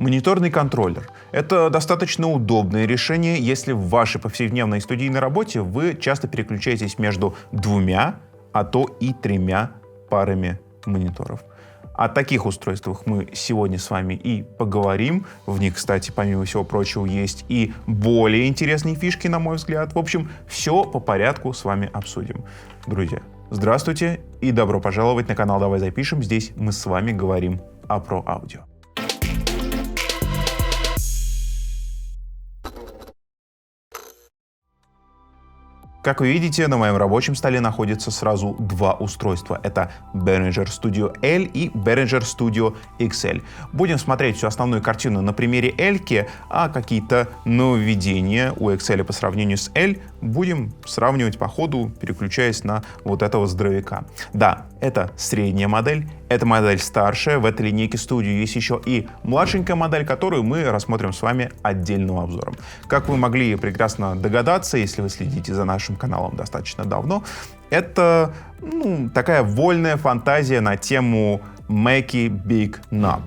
Мониторный контроллер — это достаточно удобное решение, если в вашей повседневной студийной работе вы часто переключаетесь между двумя, а то и тремя парами мониторов. О таких устройствах мы сегодня с вами и поговорим. В них, кстати, помимо всего прочего, есть и более интересные фишки, на мой взгляд. В общем, все по порядку с вами обсудим. Друзья, здравствуйте и добро пожаловать на канал «Давай запишем». Здесь мы с вами говорим про аудио. Как вы видите, на моем рабочем столе находятся сразу два устройства. Это Behringer Studio L и Behringer Studio XL. Будем смотреть всю основную картину на примере L-ки, а какие-то нововведения у XL по сравнению с L будем сравнивать по ходу, переключаясь на вот этого здоровяка. Да, это средняя модель, это модель старшая. В этой линейке Studio есть еще и младшенькая модель, которую мы рассмотрим с вами отдельным обзором. Как вы могли прекрасно догадаться, если вы следите за нашим каналом достаточно давно, это такая вольная фантазия на тему Mackie Big Knob.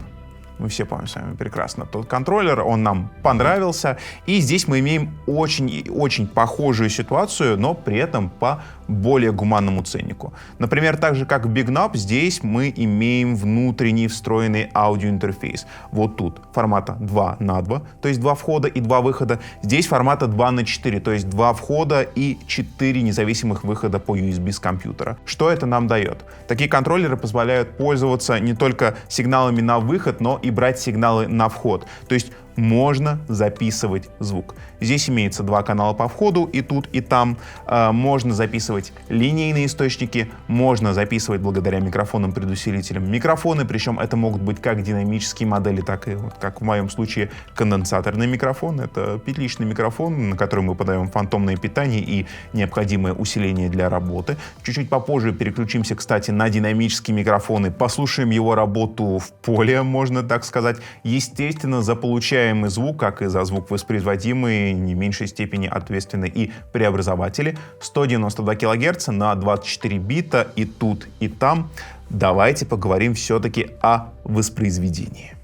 Мы все помним с вами прекрасно тот контроллер, он нам понравился. И здесь мы имеем очень похожую ситуацию, но при этом по более гуманному ценнику. Например, так же как в Big Knob, здесь мы имеем внутренний встроенный аудиоинтерфейс. Вот тут формата 2х2, то есть 2 входа и 2 выхода. Здесь формата 2х4, то есть 2 входа и 4 независимых выхода по USB с компьютера. Что это нам дает? Такие контроллеры позволяют пользоваться не только сигналами на выход, но и брать сигналы на вход. То есть можно записывать звук. Здесь имеется 2 канала по входу, и тут, и там. Можно записывать линейные источники, можно записывать благодаря микрофонам-предусилителям микрофоны, причем это могут быть как динамические модели, так и, как в моем случае, конденсаторный микрофон. Это петличный микрофон, на который мы подаем фантомное питание и необходимое усиление для работы. Чуть-чуть попозже переключимся, кстати, на динамические микрофоны, послушаем его работу в поле, можно так сказать. Естественно, за получаемый звук, как и за звук воспроизводимый, не в меньшей степени ответственны и преобразователи. 192 кГц на 24 бита и тут, и там. Давайте поговорим все-таки о воспроизведении.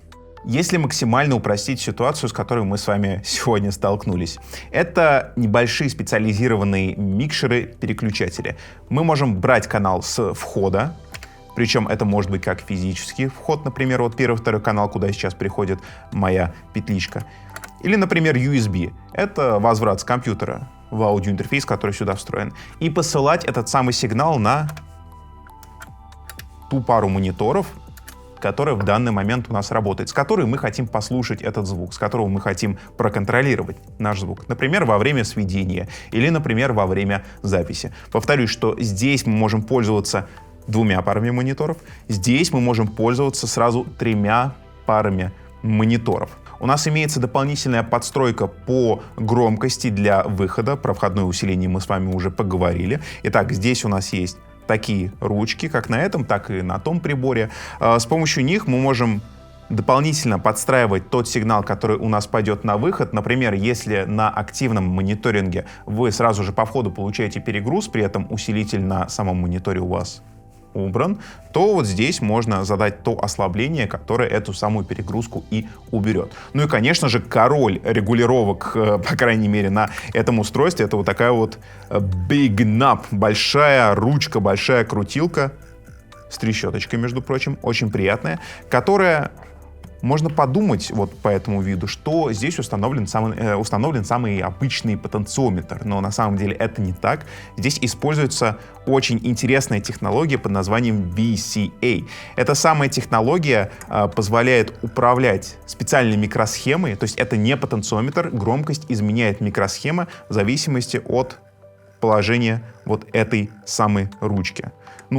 Если максимально упростить ситуацию, с которой мы с вами сегодня столкнулись, это небольшие специализированные микшеры-переключатели. Мы можем брать канал с входа, причем это может быть как физический вход, например, вот первый-второй канал, куда сейчас приходит моя петличка. Или, например, USB. Это возврат с компьютера в аудиоинтерфейс, который сюда встроен. И посылать этот самый сигнал на ту пару мониторов, которая в данный момент у нас работает, с которой мы хотим послушать этот звук, с которого мы хотим проконтролировать наш звук. Например, во время сведения или, например, во время записи. Повторюсь, что здесь мы можем пользоваться 2 парами мониторов. Здесь мы можем пользоваться сразу 3 парами мониторов. У нас имеется дополнительная подстройка по громкости для выхода. Про входное усиление мы с вами уже поговорили. Итак, здесь у нас есть такие ручки, как на этом, так и на том приборе. С помощью них мы можем дополнительно подстраивать тот сигнал, который у нас пойдет на выход. Например, если на активном мониторинге вы сразу же по входу получаете перегруз, при этом усилитель на самом мониторе у вас убран, то вот здесь можно задать то ослабление, которое эту самую перегрузку и уберет. Ну и, конечно же, король регулировок, по крайней мере, на этом устройстве, это вот такая вот Big Knob, большая ручка, большая крутилка с трещоточкой, между прочим, очень приятная, которая... Можно подумать вот по этому виду, что здесь установлен самый обычный потенциометр, но на самом деле это не так. Здесь используется очень интересная технология под названием VCA. Эта самая технология позволяет управлять специальной микросхемой, то есть это не потенциометр, громкость изменяет микросхема в зависимости от положения вот этой самой ручки.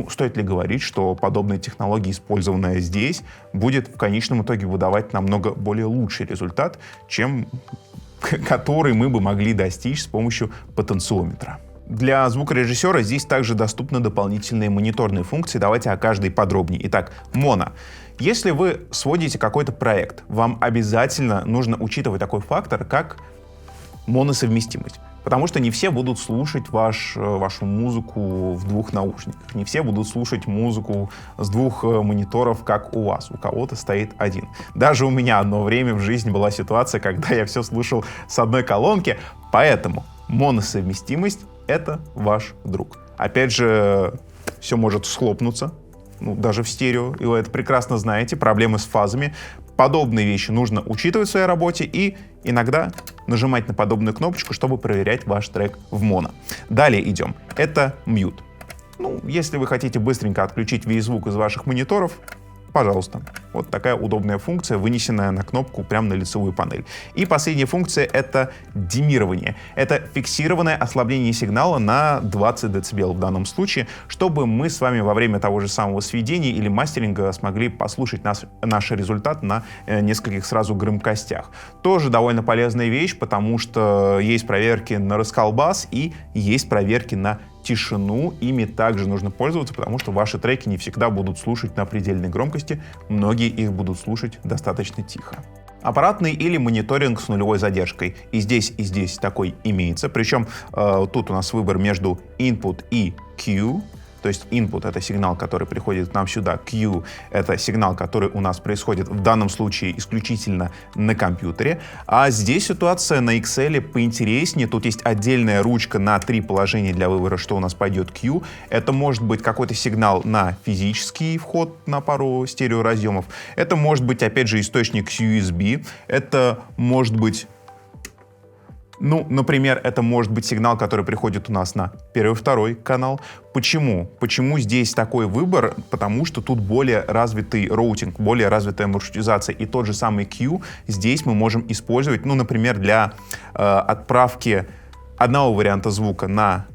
Стоит ли говорить, что подобная технология, использованная здесь, будет в конечном итоге выдавать намного более лучший результат, чем который мы бы могли достичь с помощью потенциометра. Для звукорежиссера здесь также доступны дополнительные мониторные функции. Давайте о каждой подробнее. Итак, моно. Если вы сводите какой-то проект, вам обязательно нужно учитывать такой фактор, как моносовместимость. Потому что не все будут слушать вашу музыку в двух наушниках. Не все будут слушать музыку с двух мониторов, как у вас. У кого-то стоит один. Даже у меня одно время в жизни была ситуация, когда я все слушал с одной колонки. Поэтому моносовместимость — это ваш друг. Опять же, все может схлопнуться, даже в стерео, и вы это прекрасно знаете, проблемы с фазами. Подобные вещи нужно учитывать в своей работе и иногда нажимать на подобную кнопочку, чтобы проверять ваш трек в моно. Далее идем. Это мьют. Если вы хотите быстренько отключить весь звук из ваших мониторов, пожалуйста. Вот такая удобная функция, вынесенная на кнопку прямо на лицевую панель. И последняя функция — это диммирование. Это фиксированное ослабление сигнала на 20 дБ в данном случае, чтобы мы с вами во время того же самого сведения или мастеринга смогли послушать наш результат на нескольких сразу громкостях. Тоже довольно полезная вещь, потому что есть проверки на расколбас и есть проверки на тишину. Ими также нужно пользоваться, потому что ваши треки не всегда будут слушать на предельной громкости, многие их будут слушать достаточно тихо. Аппаратный или мониторинг с нулевой задержкой. И здесь такой имеется. Причем тут у нас выбор между input и Q. То есть input — это сигнал, который приходит к нам сюда, Q — это сигнал, который у нас происходит в данном случае исключительно на компьютере. А здесь ситуация на XL поинтереснее. Тут есть отдельная ручка на 3 положения для выбора, что у нас пойдет Q. Это может быть какой-то сигнал на физический вход на пару стереоразъемов. Это может быть, опять же, источник с USB. Это может быть... например, это может быть сигнал, который приходит у нас на первый, второй канал. Почему? Почему здесь такой выбор? Потому что тут более развитый роутинг, более развитая маршрутизация. И тот же самый Q здесь мы можем использовать, например, для отправки одного варианта звука на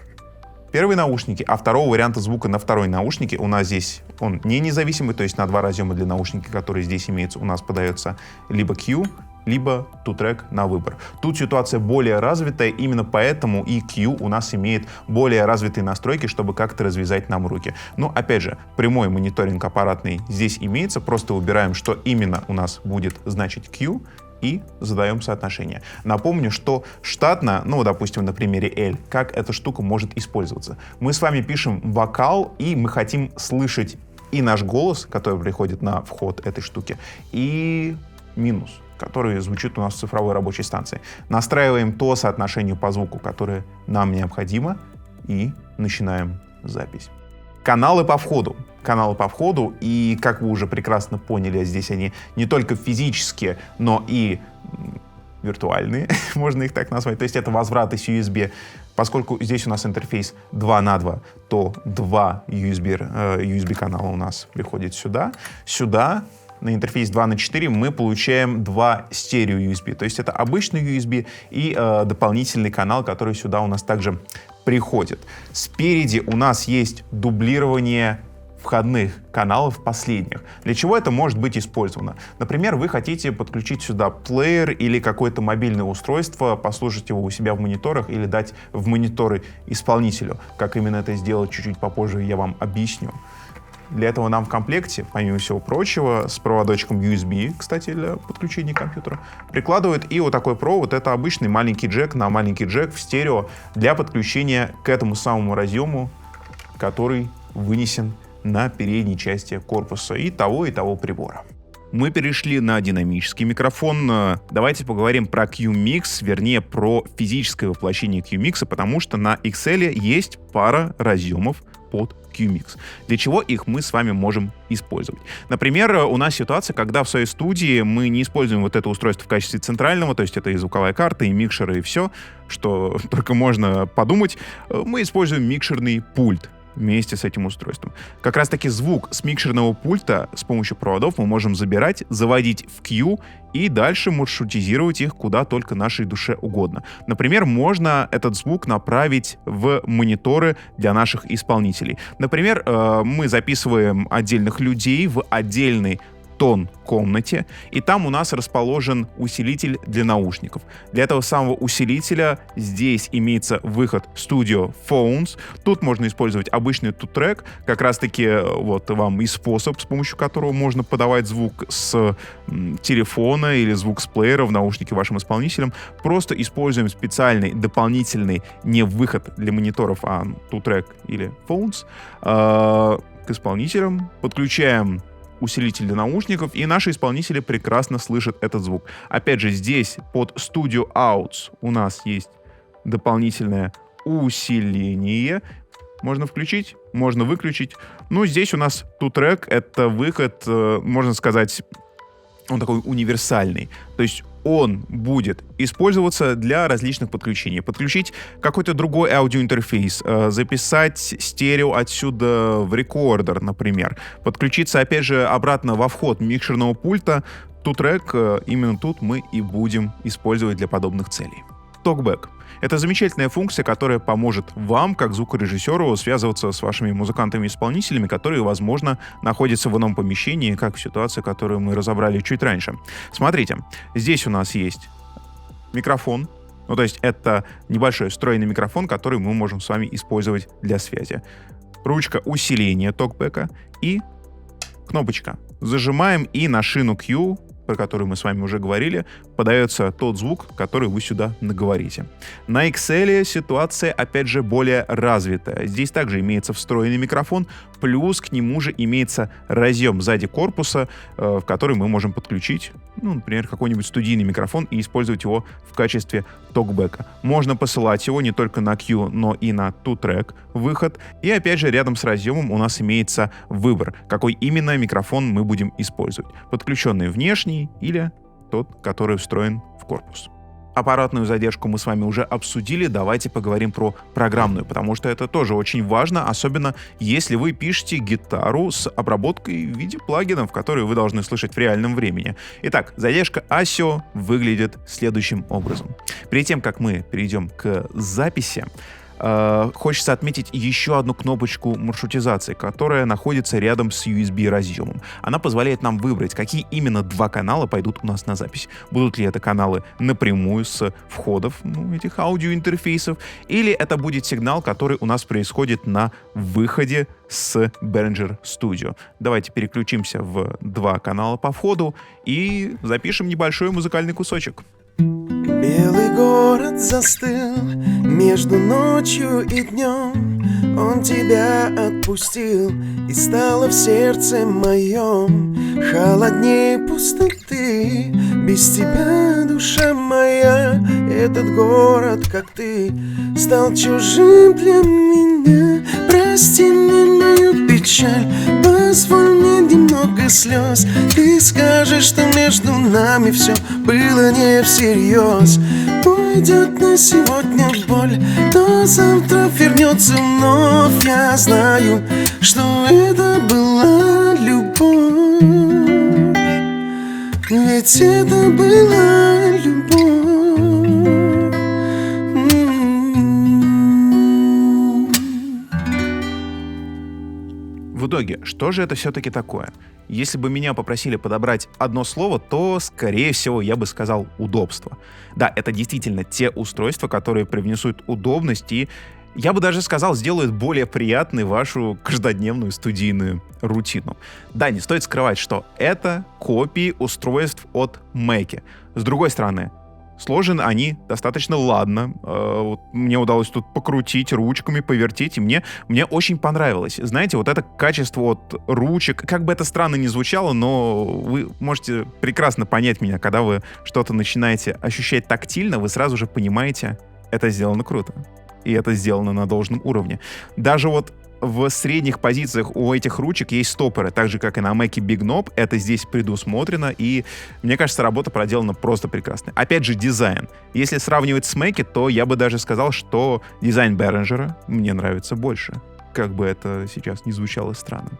первые наушники, а второго варианта звука на второй наушнике. У нас здесь он не независимый, то есть на 2 разъема для наушника, которые здесь имеются, у нас подается либо Q, либо two-track на выбор. Тут ситуация более развитая, именно поэтому и Q у нас имеет более развитые настройки, чтобы как-то развязать нам руки. Опять же, прямой мониторинг аппаратный здесь имеется, просто выбираем, что именно у нас будет значить Q, и задаем соотношение. Напомню, что штатно, допустим, на примере L, как эта штука может использоваться. Мы с вами пишем вокал, и мы хотим слышать и наш голос, который приходит на вход этой штуки, и минус, который звучит у нас в цифровой рабочей станции. Настраиваем то соотношение по звуку, которое нам необходимо, и начинаем запись. Каналы по входу. И, как вы уже прекрасно поняли, здесь они не только физические, но и виртуальные, можно их так назвать. То есть это возвраты с USB. Поскольку здесь у нас интерфейс 2 на 2, то 2 USB канала у нас приходит сюда. На интерфейс 2 на 4 мы получаем 2 стерео USB. То есть это обычный USB и дополнительный канал, который сюда у нас также приходит. Спереди у нас есть дублирование входных каналов последних. Для чего это может быть использовано? Например, вы хотите подключить сюда плеер или какое-то мобильное устройство, послушать его у себя в мониторах или дать в мониторы исполнителю. Как именно это сделать, чуть-чуть попозже я вам объясню. Для этого нам в комплекте, помимо всего прочего, с проводочком USB, кстати, для подключения компьютера, прикладывают и вот такой провод. Это обычный маленький джек на маленький джек в стерео для подключения к этому самому разъему, который вынесен на передней части корпуса и того прибора. Мы перешли на динамический микрофон. Давайте поговорим про Q-Mix, вернее, про физическое воплощение Q-Mix, потому что на XL есть пара разъемов под Q-Mix. Для чего их мы с вами можем использовать? Например, у нас ситуация, когда в своей студии мы не используем вот это устройство в качестве центрального, то есть это и звуковая карта, и микшеры, и все, что только можно подумать. Мы используем микшерный пульт вместе с этим устройством. Как раз таки звук с микшерного пульта с помощью проводов мы можем забирать, заводить в Q и дальше маршрутизировать их куда только нашей душе угодно. Например, можно этот звук направить в мониторы для наших исполнителей. Например, мы записываем отдельных людей в отдельный тон комнате, и там у нас расположен усилитель для наушников. Для этого самого усилителя здесь имеется выход Studio Phones. Тут можно использовать обычный two-track, как раз-таки вот вам и способ, с помощью которого можно подавать звук с телефона или звук с плеера в наушники вашим исполнителям. Просто используем специальный дополнительный не выход для мониторов, а two-track или phones к исполнителям, подключаем усилитель для наушников, и наши исполнители прекрасно слышат этот звук. Опять же, здесь под Studio Outs у нас есть дополнительное усиление. Можно включить, можно выключить. Ну, здесь у нас two-track — это выход, можно сказать, он такой универсальный. То есть он будет использоваться для различных подключений. Подключить какой-то другой аудиоинтерфейс, записать стерео отсюда в рекордер, например. Подключиться, опять же, обратно во вход микшерного пульта. Two-track именно тут мы и будем использовать для подобных целей. Talkback. Это замечательная функция, которая поможет вам, как звукорежиссеру, связываться с вашими музыкантами-исполнителями, которые, возможно, находятся в ином помещении, как в ситуации, которую мы разобрали чуть раньше. Смотрите, здесь у нас есть микрофон. Ну, то есть это небольшой встроенный микрофон, который мы можем с вами использовать для связи. Ручка усиления токбека и кнопочка. Зажимаем, и на шину Q, про которую мы с вами уже говорили, подается тот звук, который вы сюда наговорите. На XL ситуация, опять же, более развитая. Здесь также имеется встроенный микрофон, плюс к нему же имеется разъем сзади корпуса, в который мы можем подключить, ну, например, какой-нибудь студийный микрофон и использовать его в качестве токбека. Можно посылать его не только на Q, но и на two-track выход. И опять же, рядом с разъемом у нас имеется выбор, какой именно микрофон мы будем использовать. Подключенный внешний или тот, который встроен в корпус. Аппаратную задержку мы с вами уже обсудили, давайте поговорим про программную, потому что это тоже очень важно, особенно если вы пишете гитару с обработкой в виде плагинов, которые вы должны слышать в реальном времени. Итак, задержка ASIO выглядит следующим образом. Перед тем, как мы перейдем к записи, хочется отметить еще одну кнопочку маршрутизации, которая находится рядом с USB-разъемом. Она позволяет нам выбрать, какие именно два канала пойдут у нас на запись. Будут ли это каналы напрямую с входов этих аудиоинтерфейсов, или это будет сигнал, который у нас происходит на выходе с Behringer Studio. Давайте переключимся в два канала по входу и запишем небольшой музыкальный кусочек. Белый город застыл между ночью и днем. Он тебя отпустил, и стало в сердце моем холоднее пустоты. Без тебя, душа моя, этот город, как ты, стал чужим для меня. Прости мне мою печаль, позволь мне немного слез. Ты скажешь, что между нами все было не всерьез. Уйдет на сегодня боль, но завтра вернется вновь. Я знаю, что это была любовь, ведь это была любовь. В итоге, что же это все-таки такое? Если бы меня попросили подобрать одно слово, то, скорее всего, я бы сказал «удобство». Да, это действительно те устройства, которые привнесут удобность и, я бы даже сказал, сделают более приятной вашу каждодневную студийную рутину. Да, не стоит скрывать, что это копии устройств от Mackie. С другой стороны, сложены они достаточно ладно. Мне удалось тут покрутить ручками, повертеть, и мне очень понравилось. Знаете, вот это качество от ручек, как бы это странно ни звучало, но вы можете прекрасно понять меня, когда вы что-то начинаете ощущать тактильно, вы сразу же понимаете, это сделано круто. И это сделано на должном уровне. Даже вот в средних позициях у этих ручек есть стопоры, так же, как и на Mackie Big Knob. Это здесь предусмотрено, и мне кажется, работа проделана просто прекрасно. Опять же, дизайн. Если сравнивать с Mackie, то я бы даже сказал, что дизайн Behringer мне нравится больше. Как бы это сейчас не звучало странно.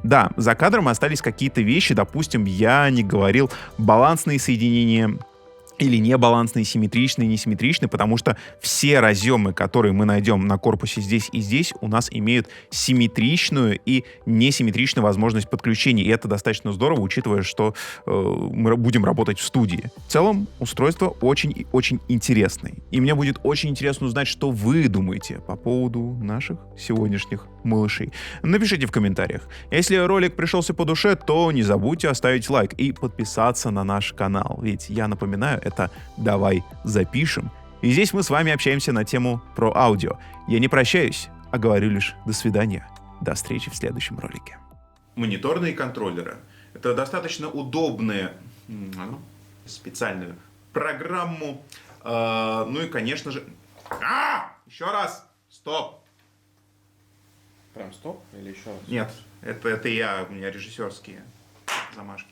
Да, за кадром остались какие-то вещи, допустим, я не говорил, балансные соединения или небалансный, симметричный, несимметричный, потому что все разъемы, которые мы найдем на корпусе здесь и здесь, у нас имеют симметричную и несимметричную возможность подключения. И это достаточно здорово, учитывая, что мы будем работать в студии. В целом, устройство очень и очень интересное. И мне будет очень интересно узнать, что вы думаете по поводу наших сегодняшних малышей. Напишите в комментариях. Если ролик пришелся по душе, то не забудьте оставить лайк и подписаться на наш канал. Ведь я напоминаю, это «Давай запишем». И здесь мы с вами общаемся на тему про аудио. Я не прощаюсь, а говорю лишь «до свидания». До встречи в следующем ролике. Мониторные контроллеры — это достаточно удобные, специальную программу. Ну и, конечно же... Еще раз! Стоп! Прям стоп или еще раз? Нет, это я, у меня режиссерские замашки.